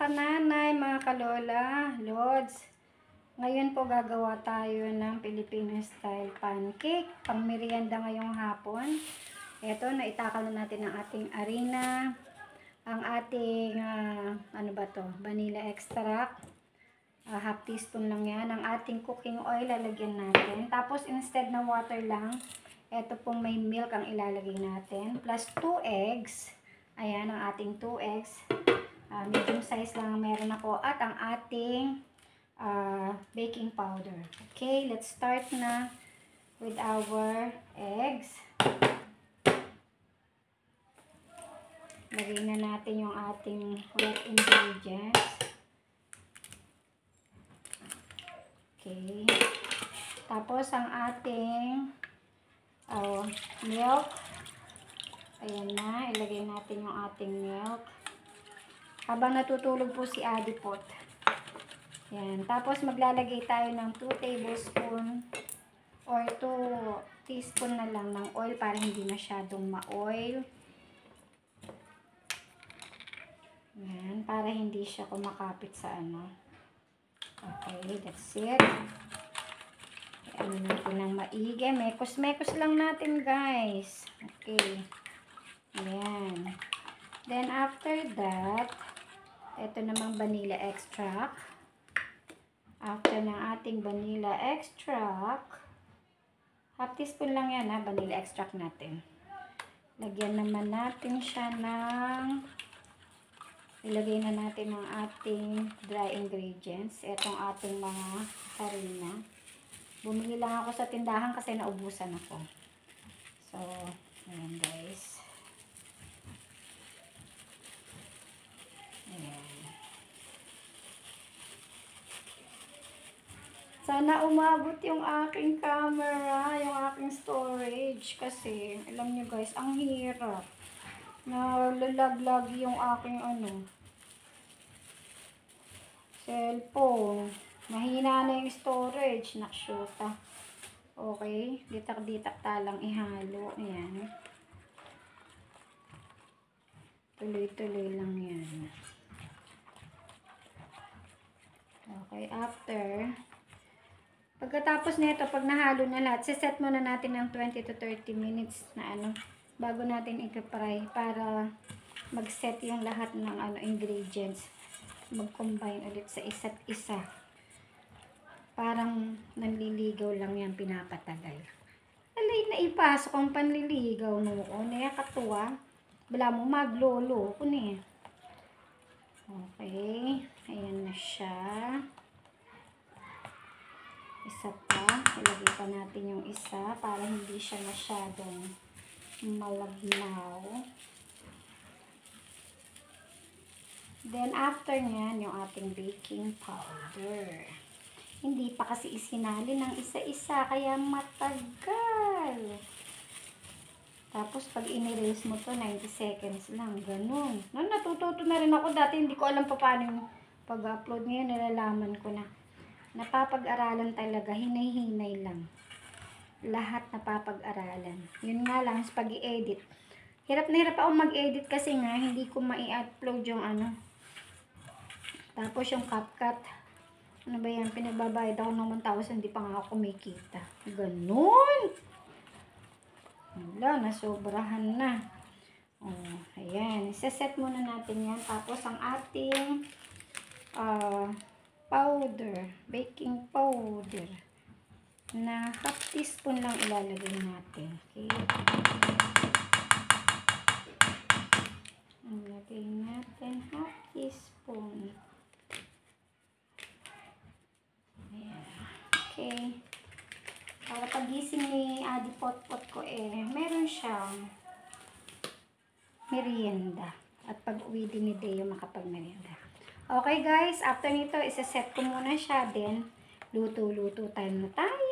kananay, mga kalola, lods. Ngayon po gagawa tayo ng Filipino style pancake. Pang merienda ngayong hapon. Ito, naitakal na natin ang ating harina. Ang ating, vanilla extract. Half teaspoon lang yan. Ang ating cooking oil, lalagyan natin. Tapos, instead na water lang, ito pong may milk ang ilalagay natin. Plus 2 eggs. Ayan, ang ating 2 eggs. Medium size lang meron ako. At ang ating baking powder. Okay, let's start na with our eggs. Lagay na natin yung ating wet ingredients. Okay. Tapos ang ating milk. Ayan na, ilagay natin yung ating milk. Habang natutulog po si Adipot. Yan. Tapos maglalagay tayo ng 2 tablespoon or 2 teaspoon na lang ng oil para hindi masyadong ma-oil. Yan. Para hindi siya kumakapit sa ano. Okay, that's it. Ano natin ng maigi. Mekos-mekos lang natin, guys. Okay. Ayan. Then, after that, ito namang vanilla extract. After ng ating vanilla extract, half teaspoon lang yan ha, vanilla extract natin. Lagyan naman natin siya ng, ilagay na natin ang ating dry ingredients. Itong ating mga harina. Bumili lang ako sa tindahan kasi naubusan ako. So, ayan guys. Ayan. Sana umabot yung aking camera, yung aking storage. Kasi, alam nyo guys, ang hirap. Nalalaglag yung aking cellphone. Mahina na yung storage. Nakshuta. Okay. Ditak-ditak talang ihalo. Ayan. Tuloy-tuloy lang yan. Okay. After, pagkatapos nito, pag nahalo na lahat, siset muna natin ng 20 to 30 minutes na bago natin i-fry para mag-set yung lahat ng ingredients. Mag-combine ulit sa isa't isa. Parang nanliligaw lang yan, pinapatagal. Alay na ipasok ang panliligaw noon. Katuwa. Bala mo maglolo ko niya. Okay. Ayan na siya. Isa pa. Ilagay pa natin yung isa para hindi siya masyadong malagnaw. Then, after nyan, yung ating baking powder. Hindi pa kasi isinali ng isa-isa, kaya matagal. Tapos, pag inirelease mo to 90 seconds lang. Ganun. Natututo na rin ako. Dati hindi ko alam pa paano yung pag-upload. Ngayon, nilalaman ko na. Napapag-aralan talaga. Hinay-hinay lang. Lahat napapag-aralan. Yun nga lang, pag i-edit. Hirap na hirap ako mag-edit kasi nga, hindi ko ma-i-upload yung Tapos yung CapCut. Ano ba yan? Pinagbabayad ako ng 1,000. Hindi pa nga ako kumikita. Ganun! Wala, nasobrahan na. Oh, ayan. Isa-set muna natin yan. Tapos, ang ating powder, baking powder, na half teaspoon lang ilalagay natin. Okay. Ilagay natin half teaspoon. Ayan. Okay. Para pagising ni Adipot-pot ko meron siyang merienda. At pag-uwi din ni Deo makapag-merienda. Okay guys, after nito, isa-set ko muna siya. Then, luto-luto time na tayo.